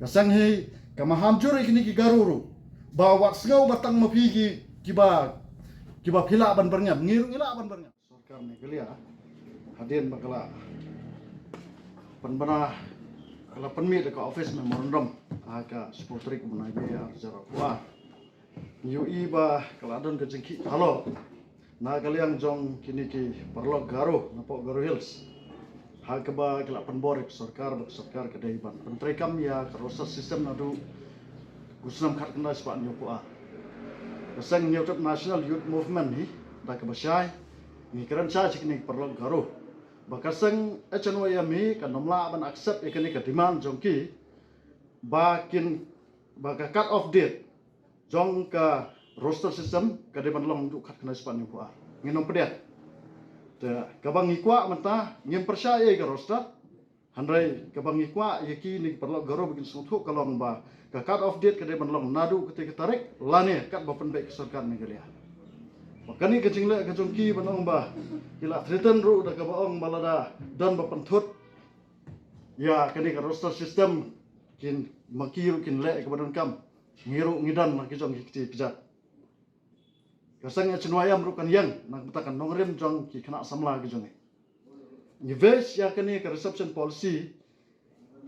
Kasang hi kamaham jure kini ki garuru bawa sengau batang mapi kiba pila ban bernyam ngiru ila ban bernyam sarkar Meghalaya hadin bakala penbana kala penmi dekat office memorandum aka supporteri kemenai ya secara kuat UI ba kala adon ke jengki halo na kalian jong kini ki perlo garo napok garo hills hal keba kala penborek sarkar kedai ban penteri kam ya proses sistem nadu gusnam khat kena sepak nyopua keseng nyotop national youth movement ni da kebasyai ni keran cha chikni perlo garo bakaseng echanwa ya mi kan nomla ban accept ikani ka demand jongki bakin baka cut off date jong ka roster system ka de ban long du khat kena sepak nyopua nginom pedet ta kabang ikwa menta ngim percaya ka roster handrai kabang ikwa yaki ni perlo garo bikin suthu kalong ba ka cut off date ka de ban long nadu ketika tarik lane kat bapen baik sarkar Meghalaya makani ke jingle ke jongki banong ba kila threaten ru da ka baong balada dan bapen thut ya kani ka roster system kin makiru kin le ke badan kam ngiru ngidan na ki jong ki pijat kasang ya chenwayam ru kan yang nak betakan nongrem jong ki kena samla ki jong ni ves ya kani ka reception policy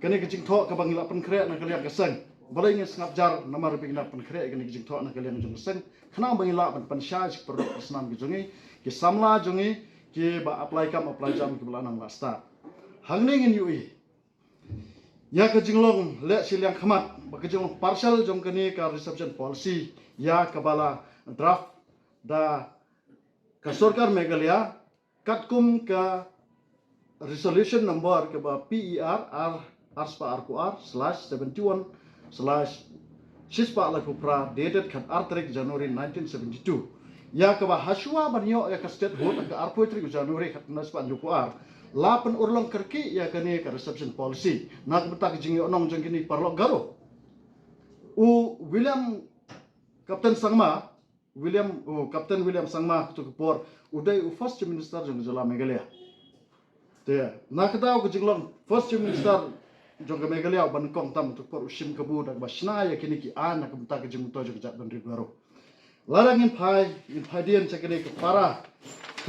kani ke jingtho ka bangila pen kre na kalian kasang balai ngi sngap jar namar bigna pen kre kani ke jingtho na kalian jong kasang khana bangila pen panshaj per snam ki jongi ki samla jongi ki ba apply jam ki bulanang la start hangning in UI ya ke jinglong le silyang khamat ba ke jong partial jong kani ka reception policy ya kabala draft da ka sarkar Meghalaya katkum ka resolution number ke ba PER R/71/6pa dated kat artrik January 1972 ya ke ba haswa banyo ya ka state vote ka arpoitrik January kat naspa jupuar lapan urlong kerki ya kani ka reception policy nak betak jingi onong jeng kini parlo garo William Kapten William Sangma tu kepor udai first minister jong jala Meghalaya te nak tahu ke jinglong first minister jong ke Meghalaya ban kong tam tu kepor usim kebu dak basna ya kini ki anak betak ke jing to jong jat ban rigaro larang in phai dian cekene ke para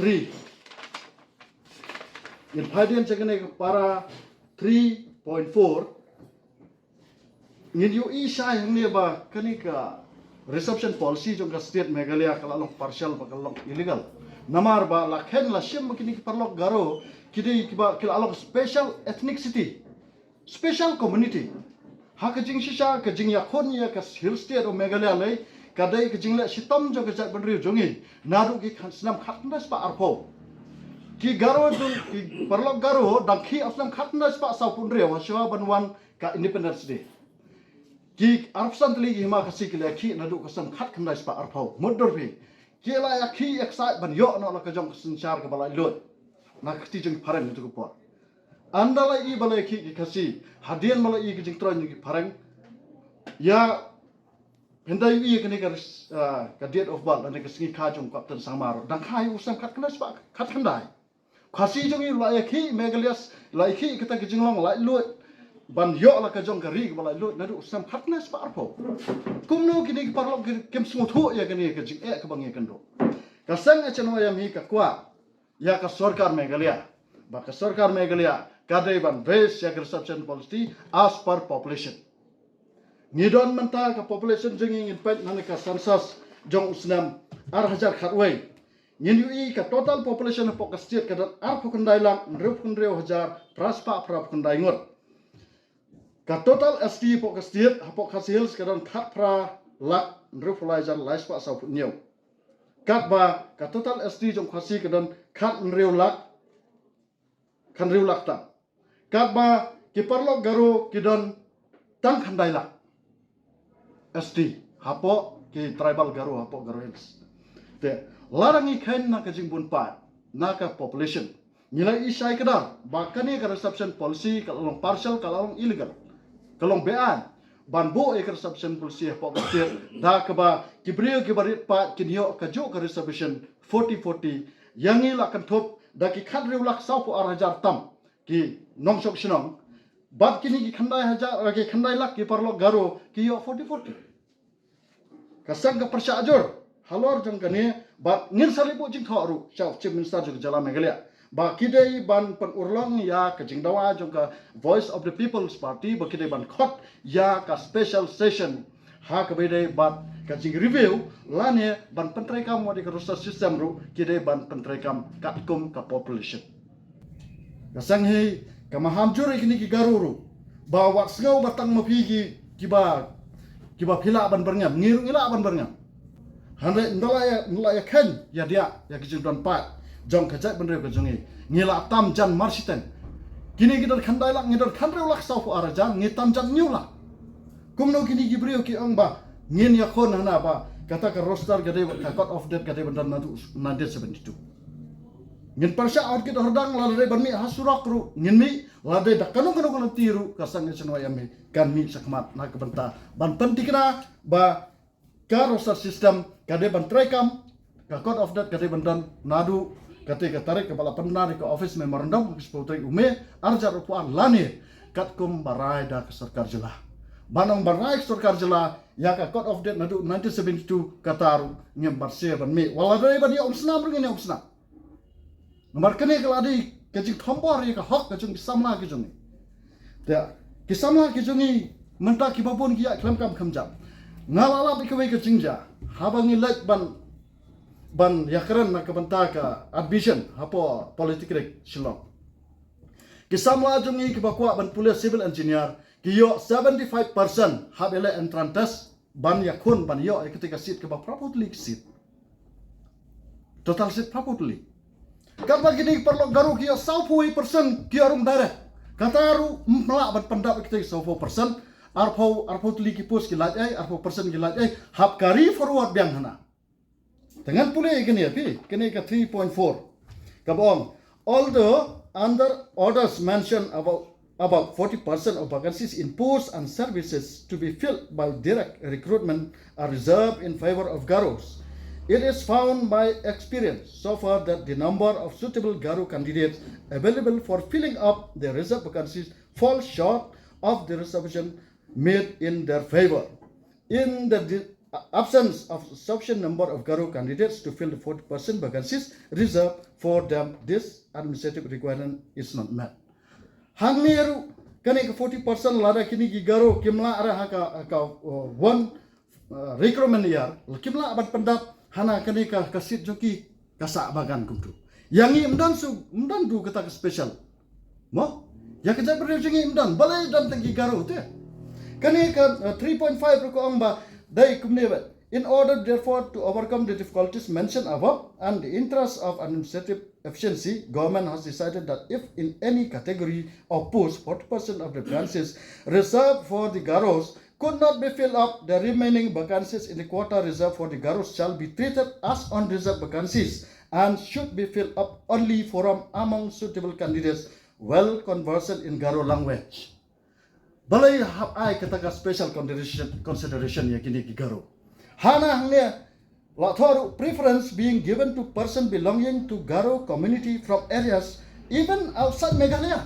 3 in phai dian cekene ke para 3.4 ngin yu isa yang ni ba kani ka reception policy jong ka state Meghalaya kalalong partial bakalong illegal namar ba lakhen la sim kini ki parlok garo kidi kiba kilalong special ethnicity special community ha ka jing sisa ka jing yakon ya ka hill state of Meghalaya lai kadai ka jing la sitam jong ka jat banri jongi naru ki khansnam khatnas pa arpo ki garo jong ki parlok garo dangki aslam khatnas pa saupun re wa shwa banwan ka independence day ki arpsan tli ki hima kasi ki ki nadu kasam khat khandai pa arpo modor bi ki la ya ki excited ban yo no la ka jong sinchar ka balai lot na khti jong pharang tu ko andala i balai ki kasi hadian balai i ki jing tron ki pharang ya hendai i kani ka date of birth na ka singi kha jong kapten samaro dang khai usam khat khandai khasi jong i la ya ki Meghalaya la ki kita ki jing long la lot ban yo la ka jong ka ri balai lot na du usam khatnas pa arpo kumno kini ki parlo kem smuthu ya kani ka jing ka bangi kando ka sang achano ya mi ka kwa ya ka sarkar Meghalaya ba ka sarkar Meghalaya kadai ban base ya reception policy as per population ngidon menta ka population jenging impact nang ka census jong usnam hajar khatwei ngin ui ka total population po ka state ka ar phukandai lang rupkundreu hajar praspa prapkundai ngot ka total ST po ka state po ka hills ka dan khat pra lak rupulaijar laispa sa nyau kat ba ka total ST jong khasi ka dan khat nreu lak kan riu lak ta kat ba ki parlo garo ki don tang khandai lak ST hapo ki tribal garo hills te larangi khain na ka jingbun pa na ka population nilai isai kadar bakani ka reception policy kalong partial kalong illegal kalong bean banbo e ka reception policy hapo ka da ka ba ki brio ki barit pa kinyo ka jo ka reservation 40 yangi la kan thop da ki khat riu lak sau po 1000 tam ki nong sok sinong bat kini ki khandai hajar ke khandai lak ki parlok garo ki yo 40 kasang ka persya ajur halor jong kane bat ngin salibu jing thoru chau chief minister jong jala Meghalaya ba kidai ban pan urlong ya ka jingdawa jong ka voice of the people's party ba kidai ban khot ya ka special session ha ka bedai bat ka jing review lane ban pentrai kam wadi ka roster system ru kidai ban pentrai kam katkum ka population kasang hei kamaham jure kini ki garuru ba wat sngau batang mapi kiba phila ban berngam ngiru ila ban berngam handai ndala ya khen ya dia ya kijung don pat jong kajak benre ko jongi ngila tam jan marsiten kini gidar khandai lak ngidar khandre lak sau fu arajan ngi tam jan nyula kumno kini gibriu ki ong ba ngin ya khon hana ba kata ka roster gade ka court of death gade bandan nadu 1972 ngin parsha out kita hordang ladai banmi hasurak ru ngin mi ladai dakanu kanu tiru kasang senwa yame kan mi sakmat na kebenta ban pentikna ba ka roster system gade ban trekam ka court of death gade bandan nadu kate ka tarik kepala penari ke office memorandum seputri ume arjar rupuan lani katkum barai da ke sarkar jela banong barai sarkar jela ya ka court of death nadu 1972 kataru ngem barse ban mi waladai ban ya umsna bringin ya umsna nomor kene keladi kecing tombor ya ka hak kecing samla kecing ya kisamla kecing menta kibabun ki ya klam kam khamjam ngalala bikwe kecing ja habangi lek ban yakran na kabanta ka admission hapo politik rek shilong kisamla jungi kibakwa ban police civil engineer kiyo 75% habele entrant test ban yakun ban yo ketika seat keba properly seat total seat properly kata gini perlu garu kiyo 90% kiyo rum dare kataru melak ban pendap ketika 90% arpo tuli kipus kilat arpo persen kilat hab kari forward biang hana dengan pulih kini ya pi kini ke 3.4 kabong although under orders mentioned about 40% of vacancies in posts and services to be filled by direct recruitment are reserved in favor of Garos. It is found by experience so far that the number of suitable Garo candidates available for filling up the reserved vacancies falls short of the reservation made in their favor. In the absence of sufficient number of Garo candidates to fill the 40% vacancies reserved for them, this administrative requirement is not met. Hangmiru kani ke 40% lada kini ki Garo kimla ara haka one recruitment year kimla abat pendap hana kani ka kasit joki kasa bagan kumtu. Yangi imdan du kata ke special. Mo ya kerja berjingi imdan balai dan tengki Garo te. Kani ke 3.5 ko amba dai kumnewe. In order therefore to overcome the difficulties mentioned above and the interest of administrative efficiency, government has decided that if in any category of posts 40% of the vacancies reserved for the Garos could not be filled up, the remaining vacancies in the quota reserved for the Garos shall be treated as unreserved vacancies and should be filled up only from among suitable candidates well conversant in Garo language. Balai hab ai katakan special consideration ya kini ki Garo. Hana hangnya latharu preference being given to person belonging to Garo community from areas even outside Meghalaya.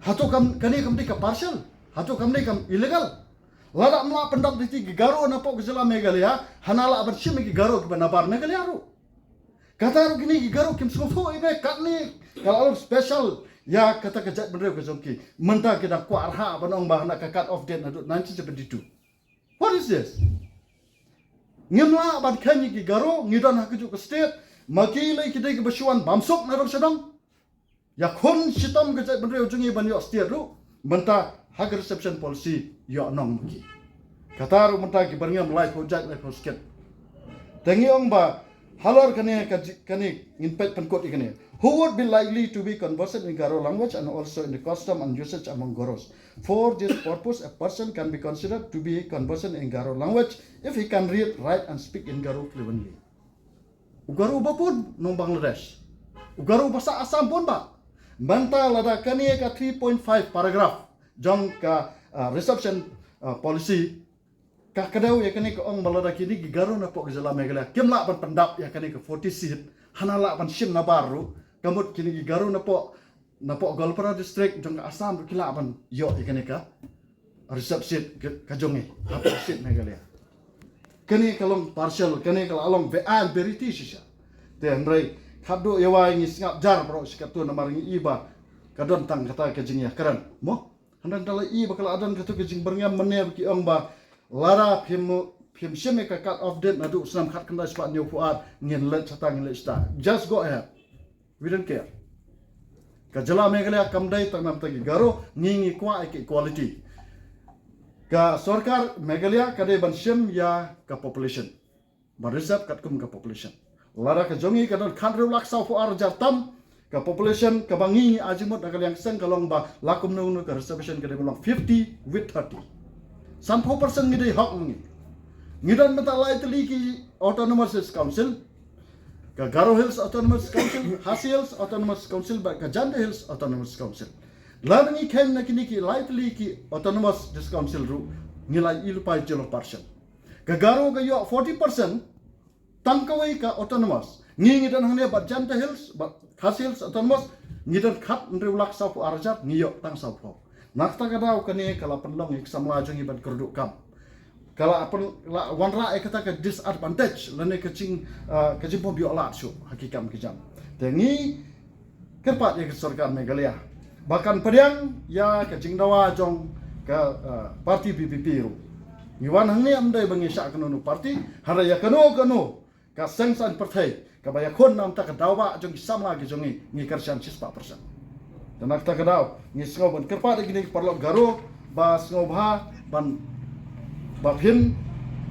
Hatu kani kamdi ka partial, hatu kamdi kam illegal. Lada mla pendap di Garo napok gejala Meghalaya, hanala abarshim ki Garo ki banabar Meghalaya ru. Kata ru kini ki Garo kim sungfo ibe katni kalau special ya kata kejat bener ke jongki. Menta kita ku arha banong bahna ka cut off date 1972. What is this? Ngimla abad kanyi ki Garo ngidan hakujuk ke state makilai kita ke basuan bamsok naram sedang ya khon sitam ke jai benre ujungi ban yo state ru menta hak reception policy yo nong ki kataru menta ki berngam life project life sket tengi ong ba halor kane inpet penkot ikane who would be likely to be conversant in Garo language and also in the custom and usage among Garos. For this purpose, a person can be considered to be conversant in Garo language if he can read, write, and speak in Garo fluently. Ugaro ba pun nong Bangladesh. Ugaro bahasa Assam pun ba. Banta lada kani ka 3.5 paragraph jong ka reception policy ka kadau ya kani ka ong balada kini Garo na po gejala Meghalaya. Kimla ban pendap ya kani ka 40 seat hanala ban sim na baru kamut kini Garo na po napok Golpara district jong ka Assam kilaban yo ikane ka reserve seat ka jongi apa seat Meghalaya kani kalong partial kani kalong vean beriti sisa den rai khado yawa ngi singap jar bro sikatu namar ngi iba kadon tang kata ka jingya karan mo handan dala iba kala adan katu ka jing berngam mene ki ong ba lara phim sheme ka cut off date nadu sam khat kanda spa new fuat ngin let chata ngin let sta just go ahead we don't care ka jala Meghalaya kamdai tak nam tagi garo ngi kwa equality ka sarkar Meghalaya kade ban shem ya ka population ban reserve kat kum ka population lara ka jongi ka don khandru lak sau fu ar jartam ka population ka bangi ajimot nakal yang seng kalong ba lakum nu ka reservation kade belong 50 with 30 some 4% ngide hak ngi ngidan mata lai teli ki autonomous council ka Garo Hills Autonomous Council, Khasi Hills Autonomous Council, ka Janda Hills Autonomous Council. Ladangi ken na kiniki lightly ki Autonomous this council ru ngilai ilupai jelo partial. Ka Garo ka yo 40% tangkawai ka autonomous. Ngidan hangnya ba Janda Hills, ba Khasi Hills Autonomous ngidan khat nriulak sa fu arjat ngiyo tang sa fu. Nakta ka daw kani kala penlong ik samla jongi ban kerduk kam. Kalau apa wanra kata ke disadvantage lene kecing kecing pom biolat su hakikam kejam. Tengi kerpat ya ke sarkar Meghalaya. Bahkan pedang ya kecing dawa jong ke parti PPP ru. Iwan hangni amdai bangi syak kanu parti haraya kanu ka sengsan partai ka baya kon nam ta ka dawa jong samla ke jongi ngi kersian 4%. Tenak ta ka daw ngi sngoban kerpat gini parlok Garo ba snobha ban Baphin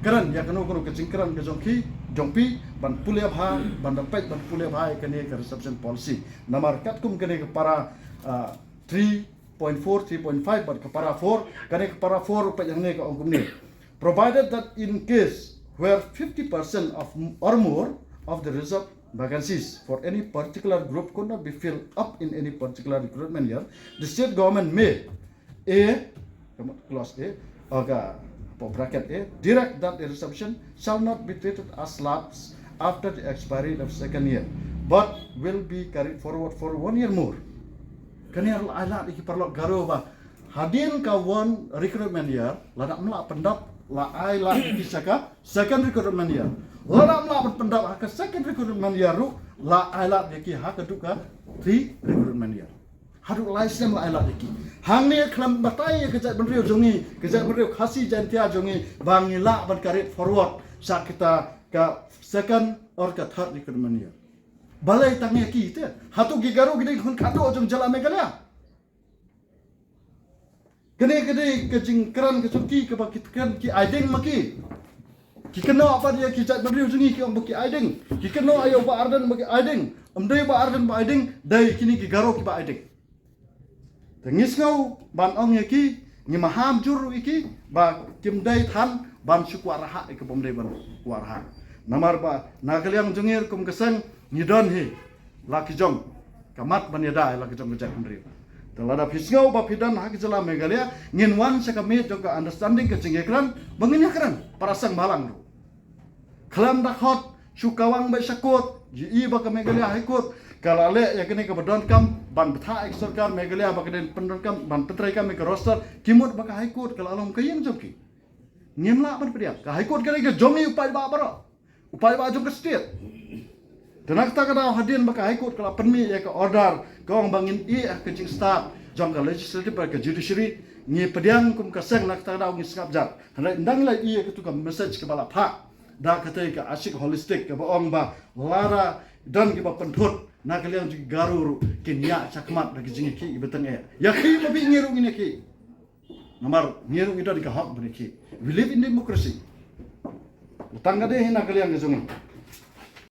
keran ya kanu kecing keran ke jongpi ban pulia bha ban dapat ban pulia bha kene ke reception policy namar katkum kene ke para 3.4 3.5 ban ke para 4 kene ke para 4 pa yang ne ke ongkum ni provided that in case where 50% of or more of the reserve vacancies for any particular group could not be filled up in any particular recruitment year the state government may clause bracket A, direct that the reception shall not be treated as lapse after the expiry of second year, but will be carried forward for 1 year more. Kani ala iki perlu Garo ba hadin ka one recruitment year, lada mla pendap la ai la iki saka second recruitment year. Lada mla pendap ka second recruitment year ru la ai la iki ha keduka 3 recruitment year. Haru laisem la ila iki hangni klam batai kejat benriu jongi kejat benriu Khasi jantia jongi bangila ban karit forward sak kita ka second or ka third recruitment year balai tangi ki te hatu gigaro gide khun kado jong jala Meghalaya gede kejing keran kesuki ke bakit kan ki aiding maki ki kena apa dia kejat benriu jongi ki baki aiding ki kena ayo ba ardan baki aiding amdai ba ardan ba aiding dai kini gigaro ki ba aiding Tengis ngau ban ong iki ngi maham juru iki ba kimdai than ban sukwaraha ke pomdai ban waraha namar ba nagaliang jungir kum keseng ngidon hi laki jong kamat ban yada laki jong gejak pendri telada pisngau ba pidan hak jela Meghalaya ngin wan sakame jong ka understanding ke cingekran banginya kran parasang malang ru klam dak hot sukawang ba sakut ji ba ka Meghalaya haikut kalale ya kene ke bedon kam ban betha ek sarkar Meghalaya ba kene pendon kam ban petrai kam ke roster kimut ba ka high court kala along kayeng joki ngimla ban pedia ka high court kene ke jongi upai ba baro upai ba jong ke state tenak ta kada hadin ba ka high court kala permi ya ke order gong bangin ke jing staff jong ka legislative ba ke judiciary ngi pediang kum ka seng nak ta kada ngi skap jat hana ndang la ke tu ka message ke bala pha da kate ka asik holistic ke ba ong ba lara dan ke ba pentut nak kalian juga Garo kenya cakmat lagi jingi ki ibeteng ya ki mabi ngiru ngine ki namar ngiru itu di kahak bani ki we live in democracy utang gade hina kalian ngejungi